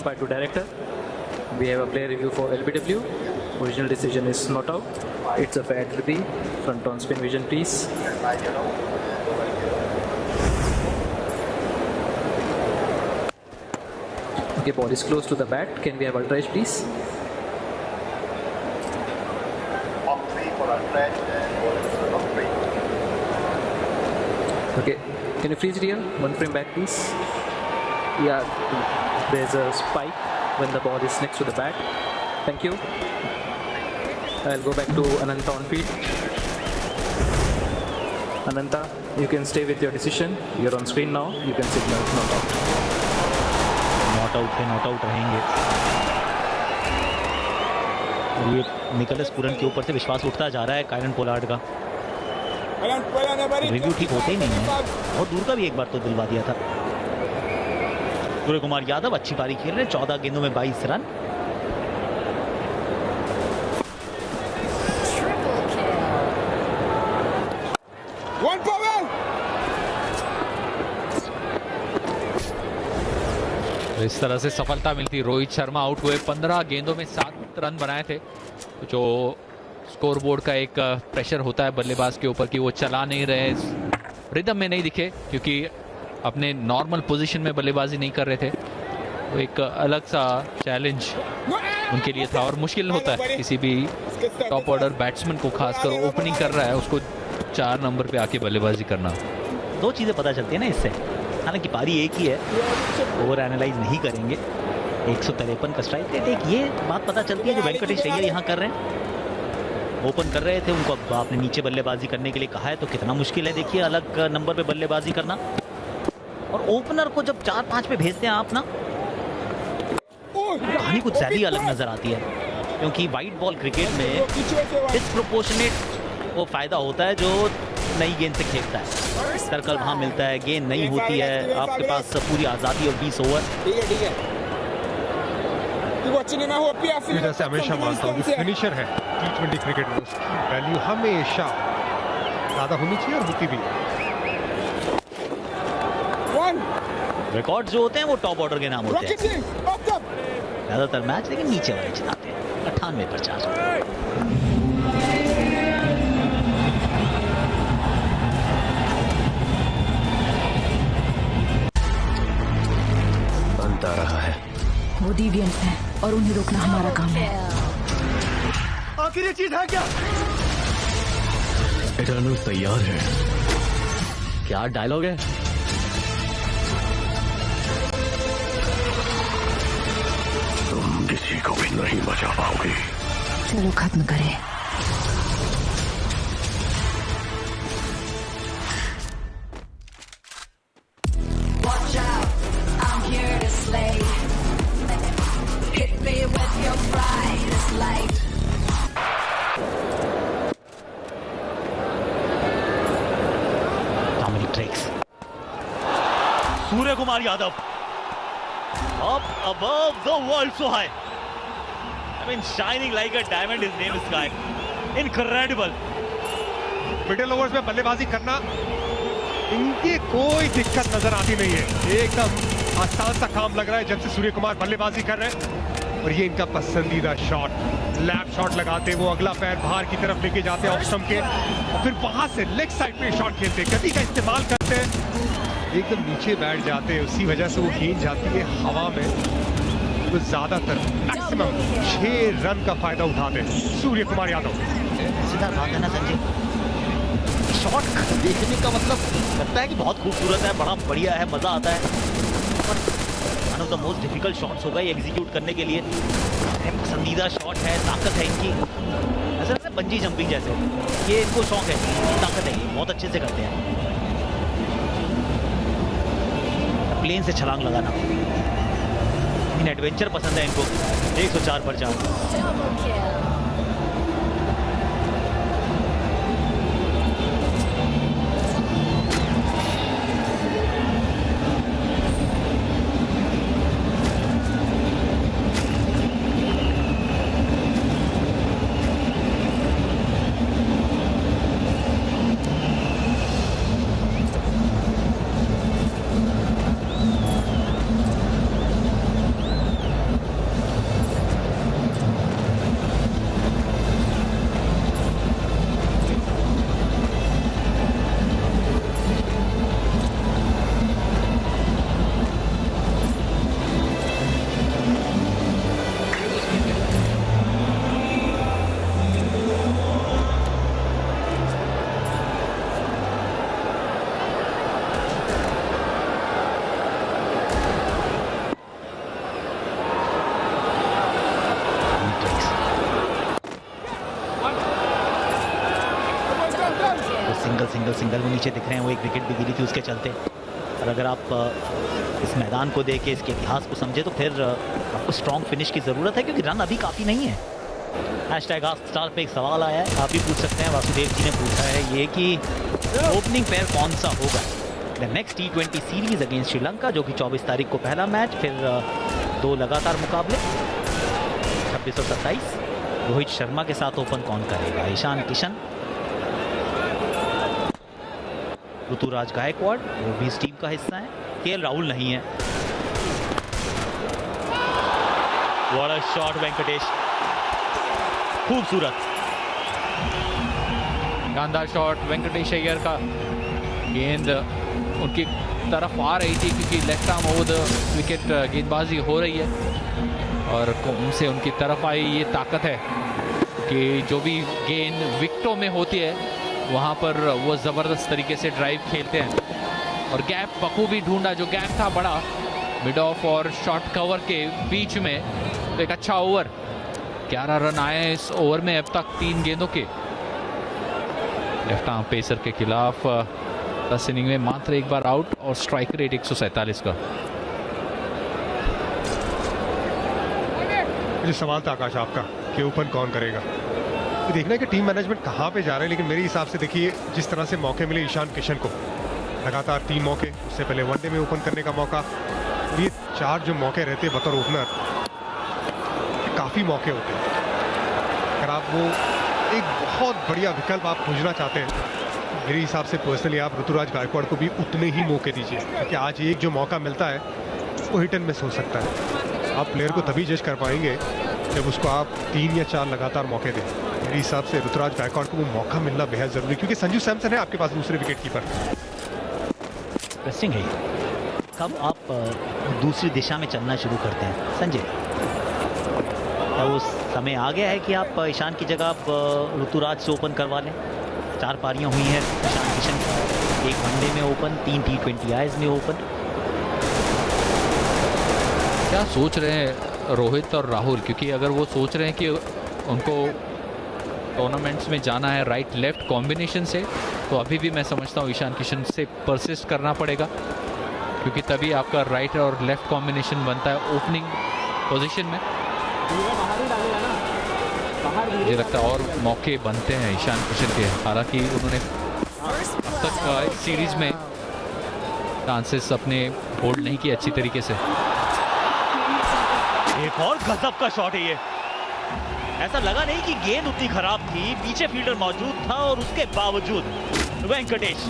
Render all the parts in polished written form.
umpire to director. We have a player review for LBW. Original decision is not out. It's a fair review. Front on spin vision, please. Okay, ball is close to the bat. Can we have ultra edge, please? Okay, can you freeze it here? One frame back, please. Yeah, there's a spike when the ball is next to the bat. Thank you. I'll go back to Ananta on field. Ananta, you can stay with your decision. You're on screen now. You can signal not out. Not out पे not out रहेंगे। और ये Nicholas Pooran के ऊपर से विश्वास उठता जा रहा है कायरन पोलार्ड का। रिव्यू ठीक होते ही नहीं है। बहुत दूर का भी एक बार तो दिलवा दिया था। सूर्य कुमार यादव अच्छी पारी खेल रहे हैं, 14 गेंदों में 22 रन। इस तरह से सफलता मिलती। रोहित शर्मा आउट हुए, 15 गेंदों में 7 रन बनाए थे। जो स्कोर बोर्ड का एक प्रेशर होता है बल्लेबाज के ऊपर कि वो चला नहीं रहे, रिदम में नहीं दिखे क्योंकि अपने नॉर्मल पोजीशन में बल्लेबाजी नहीं कर रहे थे। वो एक अलग सा चैलेंज उनके लिए था और मुश्किल होता है किसी भी टॉप ऑर्डर बैट्समैन को, खासकर ओपनिंग कर रहा है उसको 4 नंबर पे आके बल्लेबाजी करना। दो चीजें पता चलती है ना इससे। हालांकि पारी एक ही है, ओवर एनालाइज नहीं करेंगे। 153 का स्ट्राइक रेट, एक ये बात पता चलती है जो वेंकटेश अय्यर यहाँ कर रहे हैं। ओपन कर रहे थे, उनको आपने नीचे बल्लेबाजी करने के लिए कहा है तो कितना मुश्किल है देखिए अलग नंबर पे बल्लेबाजी करना। और ओपनर को जब 4-5 पे भेजते हैं आप ना, कहानी कुछ ज्यादा ही अलग नजर आती है। क्योंकि वाइड बॉल क्रिकेट में डिस्प्रोपोर्शनेट वो फायदा होता है जो नई गेंद से खेलता है। सर्कल वहां मिलता है, गेंद नहीं होती है, आपके पास पूरी आजादी और 20 ओवर। जैसे हमेशा मानता हूँ फिनिशर है T20 क्रिकेट में, वैल्यू हमेशा ज्यादा होनी चाहिए और होती भी। रिकॉर्ड जो होते हैं वो टॉप ऑर्डर के नाम होते हैं ज्यादातर मैच, लेकिन नीचे वाले जिताते हैं। 98 पर 4। आ रहा है। वो डिविएंट हैं और उन्हें रोकना हमारा काम है। आखिर ये चीज है क्या? इटर्नल तैयार है। क्या डायलॉग है? तुम किसी को भी नहीं बचा पाओगे। चलो खत्म करें। Surya Kumar Yadav up above the world so high. I mean shining like a diamond, his name is Sky. Incredible. Middle overs में बल्लेबाजी करना इनकी कोई दिक्कत नजर आती नहीं है। एकदम आसान सा काम लग रहा है जब से सूर्य कुमार बल्लेबाजी कर रहे हैं। और ये इनका पसंदीदा शॉट, लैप शॉट लगाते, वो अगला पैर बाहर की तरफ लेके जाते हैं ऑफ स्टंप के, और फिर वहां से लेग साइड पे शॉट खेलते, गति का इस्तेमाल करते हैं, एकदम नीचे बैठ जाते हैं। उसी वजह से वो गेंद जाती है हवा में, तो ज्यादातर मैक्सिमम 6 रन का फायदा उठाते हैं सूर्य कुमार यादव। सीधा बात है ना संजय, शॉट देखने का मतलब लगता है कि बहुत खूबसूरत है, बड़ा बढ़िया है, मजा आता है। और one of the most difficult shots होगा एग्जीक्यूट करने के लिए। पसंदीदा शॉट है, ताकत है इनकी, ऐसा लगता है बंजी जंपिंग जैसे। ये इनको शौक है, ताकत है, बहुत अच्छे से करते हैं। प्लेन से छलांग लगाना, इन एडवेंचर पसंद है इनको। 104 पर 4। सिंगल सिंगल सिंगल वो नीचे दिख रहे हैं, वो एक विकेट भी गिरी थी उसके चलते। और अगर आप इस मैदान को देखें, इसके इतिहास को समझे, तो फिर आपको स्ट्रॉन्ग फिनिश की ज़रूरत है, क्योंकि रन अभी काफ़ी नहीं है। हैशटैग आस्क स्टार पे एक सवाल आया है, आप भी पूछ सकते हैं। वासुदेव जी ने पूछा है ये कि ओपनिंग पेयर कौन सा होगा the next T20 series against Sri Lanka, जो कि 24 तारीख को पहला मैच, फिर 2 लगातार मुकाबले 26 और 27। रोहित शर्मा के साथ ओपन कौन करेगा? ईशान किशन, ऋतुराज गायकवाड़, वो भी इस टीम का हिस्सा है। केएल राहुल नहीं है। व्हाट अ शॉट वेंकटेश, खूबसूरत शानदार शॉट वेंकटेश अय्यर का। गेंद उनकी तरफ आ रही थी क्योंकि left arm over the wicket गेंदबाजी हो रही है और उनसे उनकी तरफ आई। ये ताकत है कि जो भी गेंद विकेटों में होती है वहाँ पर वो ज़बरदस्त तरीके से ड्राइव खेलते हैं। और गैप बखूबी ढूंढा, जो गैप था बड़ा मिड ऑफ और शॉर्ट कवर के बीच में। तो एक अच्छा ओवर, 11 रन आए इस ओवर में अब तक 3 गेंदों के। लेफ्ट आर्म पेसर के खिलाफ 10 इनिंग में मात्र एक बार आउट और स्ट्राइक रेट 147 का। मुझे सवाल था आकाश आपका कि ओपन कौन करेगा। तो देखना है कि टीम मैनेजमेंट कहाँ पे जा रहे हैं, लेकिन मेरे हिसाब से देखिए जिस तरह से मौके मिले ईशान किशन को, लगातार 3 मौके, उससे पहले वनडे में ओपन करने का मौका, और ये 4 जो मौके रहते हैं बतौर ओपनर, काफ़ी मौके होते हैं। अगर आप वो एक बहुत बढ़िया विकल्प आप खोजना चाहते हैं, मेरे हिसाब से पर्सनली आप ऋतुराज गायकवाड़ को भी उतने ही मौके दीजिए, क्योंकि आज एक जो मौका मिलता है वो हिट एंड मिस हो सकता है। आप प्लेयर को तभी जज कर पाएंगे जब उसको आप 3 या 4 लगातार मौके दें। मेरे हिसाब से ऋतुराज गायकवाड़ को वो मौका मिलना बेहद जरूरी, क्योंकि संजू सैमसन है आपके पास दूसरे विकेट कीपर। इंटरेस्टिंग है। कब आप दूसरी दिशा में चलना शुरू करते हैं संजय? क्या वो समय आ गया है कि आप ईशान की जगह आप ऋतुराज से ओपन करवा लें? 4 पारियां हुई हैं ईशान किशन की, 1 वनडे में ओपन, 3 T20 आईज में ओपन। क्या सोच रहे हैं रोहित और राहुल? क्योंकि अगर वो सोच रहे हैं कि उनको टूर्नामेंट्स में जाना है राइट लेफ्ट कॉम्बिनेशन से, तो अभी भी मैं समझता हूँ ईशान किशन से परसिस्ट करना पड़ेगा, क्योंकि तभी आपका राइट और लेफ्ट कॉम्बिनेशन बनता है ओपनिंग पोजीशन में। मुझे लगता है और मौके बनते हैं ईशान किशन के, हालांकि उन्होंने अब तक इस सीरीज में चांसेस अपने होल्ड नहीं किए अच्छी तरीके से। एक और गजब का शॉट है ये। ऐसा लगा नहीं कि गेंद उतनी खराब थी, पीछे फील्डर मौजूद था और उसके बावजूद वेंकटेश।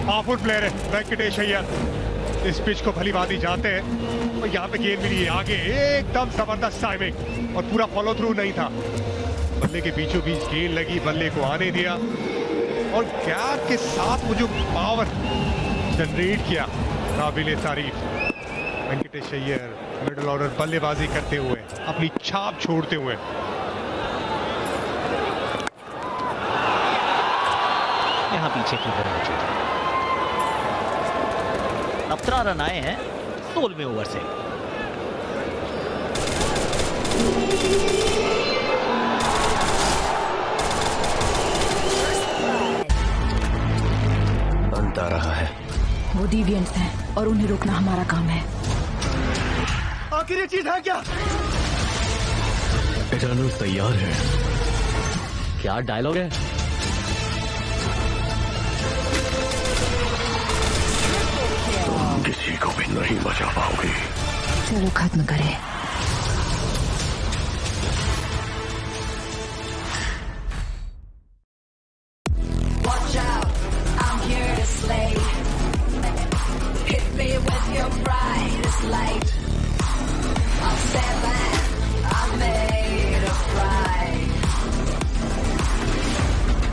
पावरफुल प्लेयर है वेंकटेश अय्यर, इस पिच को भली भांति जानते हैं। और यहाँ पे गेंद मिली है आगे, एकदम जबरदस्त टाइमिंग और पूरा फॉलो थ्रू नहीं था। बल्ले के बीचों बीच गेंद लगी, बल्ले को आने दिया और गैप के साथ वो जो पावर जनरेट किया, काबिले तारीफ। वेंकटेश अय्यर मिडिल ऑर्डर बल्लेबाजी करते हुए, अपनी छाप छोड़ते हुए। यहाँ पीछे फील्डर मौजूद है। 17 रन आए हैं 16वें ओवर से। बनता रहा है। वो डिविएंट्स हैं और उन्हें रोकना हमारा काम है। आखिर ये चीज है क्या? इटर्नल तैयार है। क्या डायलॉग है? तुम किसी को भी नहीं बचा पाओगे। चलो खत्म करें। Watch out, I'm here to slay. Hit me with your brightest light. I'm 7, I'm made of pride.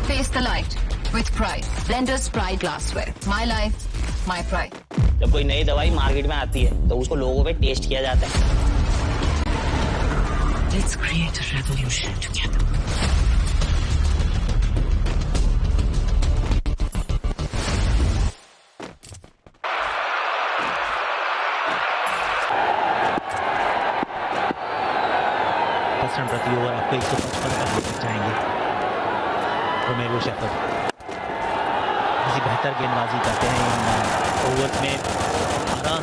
Face the light with pride. Blenders Pride Glassware. My life, my pride. जब कोई नई दवाई मार्केट में आती है तो उसको लोगों पे टेस्ट किया जाता है। Let's create a revolution together. Run प्रति ओवर आपको 155 का लेकर जाएंगे। रोमेरो शेफर्ड किसी बेहतर गेंदबाजी करते हैं इन ओवर्स में। 18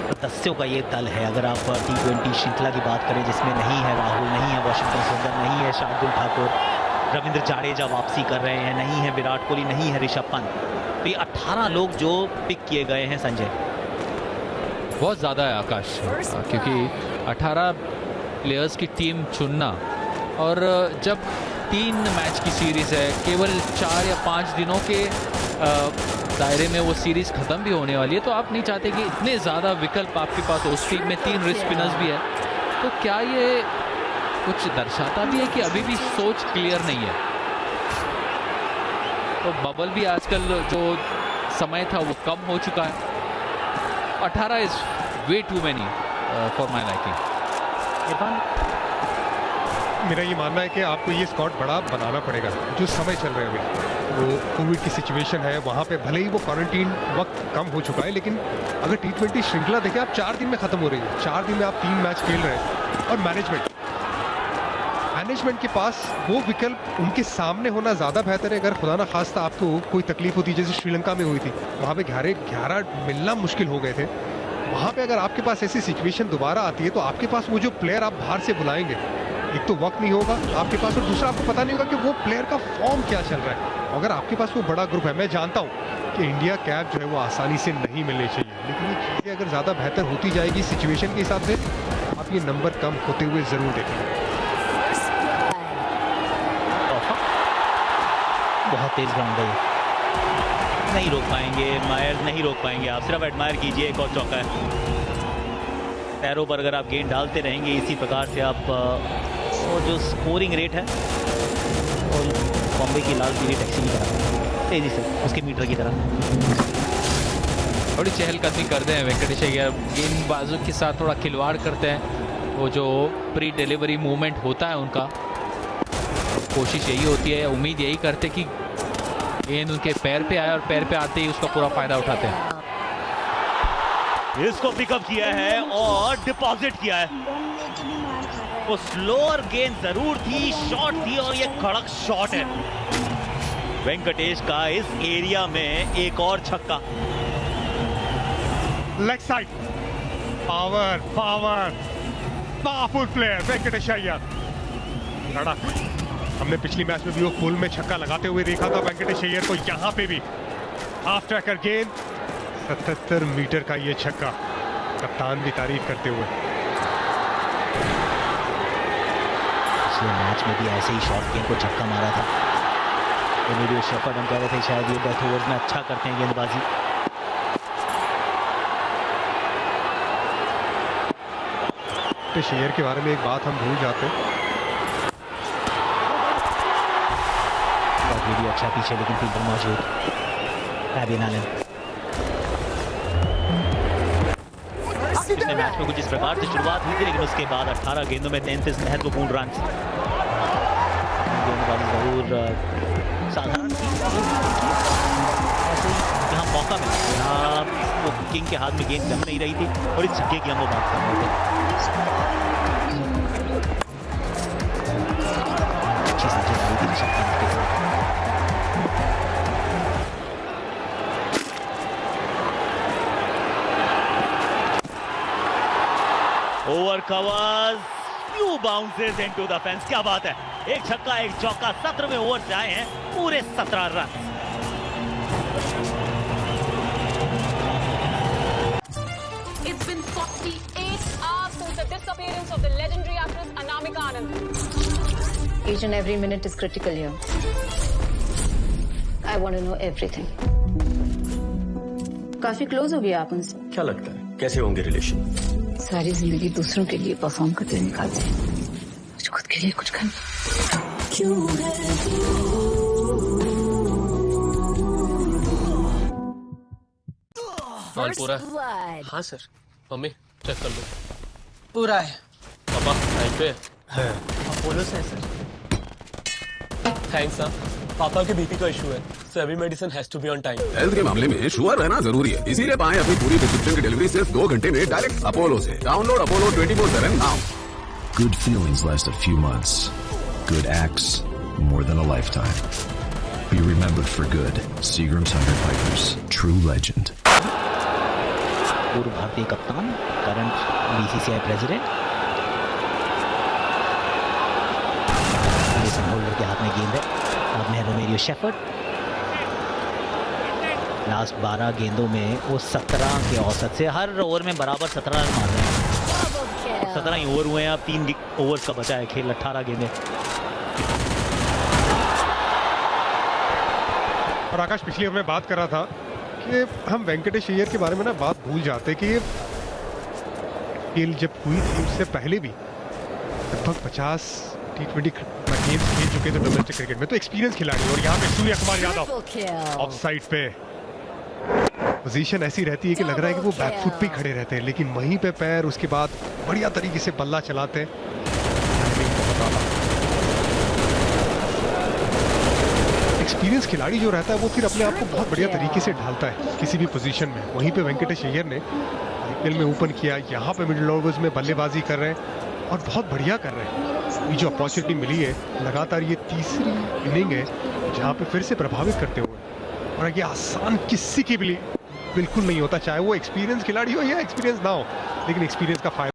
सदस्यों का ये दल है। अगर आप T20 श्रृंखला की बात करें जिसमें नहीं है राहुल, नहीं है वॉशिंगटन सुंदर, नहीं है शार्दुल ठाकुर, रविंद्र जाडेजा वापसी कर रहे हैं, नहीं है विराट कोहली, नहीं है ऋषभ पंत, तो ये 18 लोग जो पिक किए गए हैं संजय, बहुत ज़्यादा है आकाश, क्योंकि 18 प्लेयर्स की टीम चुनना, और जब 3 मैच की सीरीज़ है, केवल 4 या 5 दिनों के दायरे में वो सीरीज़ ख़त्म भी होने वाली है, तो आप नहीं चाहते कि इतने ज़्यादा विकल्प आपके पास हो। उस टीम में 3 रिस्ट स्पिनर्स भी है, तो क्या ये कुछ दर्शाता भी है कि अभी भी सोच क्लियर नहीं है? तो बबल भी आजकल जो समय था वो कम हो चुका है। 18 is way too many for my liking. Irfan, मेरा ये मानना है कि आपको ये स्क्वाड बड़ा बनाना पड़ेगा। जो समय चल रहे हैं वो कोविड की सिचुएशन है, वहाँ पे भले ही वो क्वारंटीन वक्त कम हो चुका है, लेकिन अगर T20 श्रृंखला देखें आप 4 दिन में खत्म हो रही है। 4 दिन में आप 3 मैच खेल रहे हैं, और मैनेजमेंट के पास वो विकल्प उनके सामने होना ज़्यादा बेहतर है। अगर खुदा ना खास्ता आपको कोई तकलीफ होती, जैसे श्रीलंका में हुई थी, वहाँ पे 11 मिलना मुश्किल हो गए थे। वहाँ पे अगर आपके पास ऐसी सिचुएशन दोबारा आती है, तो आपके पास वो जो प्लेयर आप बाहर से बुलाएंगे, एक तो वक्त नहीं होगा आपके पास, और दूसरा आपको पता नहीं होगा कि वो प्लेयर का फॉर्म क्या चल रहा है। अगर आपके पास वो बड़ा ग्रुप है, मैं जानता हूँ कि इंडिया कैप जो है वो आसानी से नहीं मिलनी चाहिए, लेकिन ये चीज़ें अगर ज़्यादा बेहतर होती जाएगी सिचुएशन के हिसाब से, आप ये नंबर कम होते हुए ज़रूर देखेंगे। बहुत तेज ग्राउंड है, नहीं रोक पाएंगे मायर, नहीं रोक पाएंगे। आप सिर्फ एडमायर कीजिए, एक और चौका है। पैरों पर अगर आप गेंद डालते रहेंगे इसी प्रकार से, आप वो जो स्कोरिंग रेट है, और बॉम्बे की लाल पीली टैक्सी की तरह तेजी से उसके मीटर की तरह थोड़ी चहलकदमी करते हैं वेंकटेश अय्यर, गेंदबाजों के साथ थोड़ा खिलवाड़ करते हैं। वो जो प्री डिलीवरी मूवमेंट होता है उनका, कोशिश यही होती है, उम्मीद यही करते कि गेंद उनके पैर पे आए, और पैर पे आते ही उसका पूरा फायदा उठाते हैं। इसको पिकअप किया है और डिपॉजिट किया है। वो स्लोअर गेंद जरूर थी, शॉट थी, और ये कड़क शॉट है वेंकटेश का इस एरिया में। एक और छक्का, leg side, powerful player Venkatesh Iyer. हमने पिछली मैच में भी वो पुल में छक्का लगाते हुए देखा था वेंकटेश अय्यर को। यहाँ पे भी हाफ ट्रैकर गेंद, 77 मीटर का ये छक्का, कप्तान भी तारीफ करते हुए। पिछले मैच में भी ऐसे ही शॉट गेंद को छक्का मारा था। रोमेरो शेफर्ड, हम कह रहे थे शायद ये डेथ ओवर्स में अच्छा करते हैं गेंदबाजी। अय्यर के बारे में एक बात हम भूल जाते हैं, भी अच्छा पीछे, लेकिन फील्डर मौजूद फाबियन एलन। पिछले मैच में कुछ इस प्रकार से शुरुआत हुई थी, लेकिन उसके बाद 18 गेंदों में 33 महत्वपूर्ण रन। गेंदबाजी जरूर साधारण थी, यहाँ मौका मिला, यहाँ वो किंग के हाथ में गेंद जम नहीं रही थी, और इस छक्के की हम वो बात कर रहे थे। अच्छी साझेदारी थी ऋषभ पंत के साथ। Over covers, few bounces into the fence। क्या बात है, एक छक्का एक चौका, 17वें ओवर से आए हैं पूरे 17 run. It's been 48 hours since the disappearance of the legendary actress Anamika Anand. Each and every minute is critical here. I want to know everything. काफी क्लोज हो गया आप उनसे। क्या लगता है कैसे होंगे रिलेशन? सारी जिंदगी दूसरों के लिए परफॉर्म करते निकालते हैं, कुछ खुद के लिए कुछ करना। माल पूरा? हाँ सर। मम्मी चेक कर लो। पूरा है। पापा टाइम पे है। अपोलो से है सर। Thanks sir. पापा के बीपी का इशू है, so every medicine has to be on time. Health के मामले में श्योर रहना जरूरी है, इसीलिए पाएं अपनी पूरी प्रिस्क्रिप्शन की डिलीवरी सिर्फ 2 घंटे में डायरेक्ट अपोलो से। Download Apollo 24/7 now. Good feelings last a few months. Good acts more than a lifetime. Be remembered for good. Seagram's 100 Pipers. True legend. पूर्व भारतीय कप्तान, करंट बीसीसीआई प्रेसिडेंट। बेसन होल्डर के हाथ में गेंद है, हाथ में रोमेरियो शेफर्ड। लास्ट 12 गेंदों में वो 17 के औसत से हर ओवर में बराबर 17 रन मार रहे हैं। 17 ही ओवर हुए हैं, अब 3 ओवर्स का बचा है खेल, 18 गेंदें। और आकाश, पिछली में बात कर रहा था कि हम वेंकटेश अय्यर के बारे में ना बात भूल जाते कि ये खेल जब हुई थी उससे पहले भी लगभग 50 T20 गेम्स खेल चुके थे डोमेस्टिक क्रिकेट में, तो एक्सपीरियंस खिलाड़ी। और यहाँ पे सूर्य कुमार यादव ऑफ साइड पे, पोजीशन ऐसी रहती है कि लग रहा है कि वो बैकफुट पे खड़े रहते हैं, लेकिन वहीं पे पैर, उसके बाद बढ़िया तरीके से बल्ला चलाते हैं। एक्सपीरियंस खिलाड़ी जो रहता है वो फिर अपने आप को बहुत बढ़िया तरीके से ढालता है किसी भी पोजीशन में। वहीं पे वेंकटेश अय्यर ने आईपीएल में ओपन किया, यहाँ पे मिडिल ओवर्स में बल्लेबाजी कर रहे हैं और बहुत बढ़िया कर रहे हैं। ये जो अपॉर्चुनिटी मिली है, लगातार ये तीसरी इनिंग है जहाँ पे फिर से प्रभावित करते हुए, और ये आसान किसी के भी लिए बिल्कुल नहीं होता, चाहे वो एक्सपीरियंस खिलाड़ी हो या एक्सपीरियंस ना हो, लेकिन एक्सपीरियंस का फायदा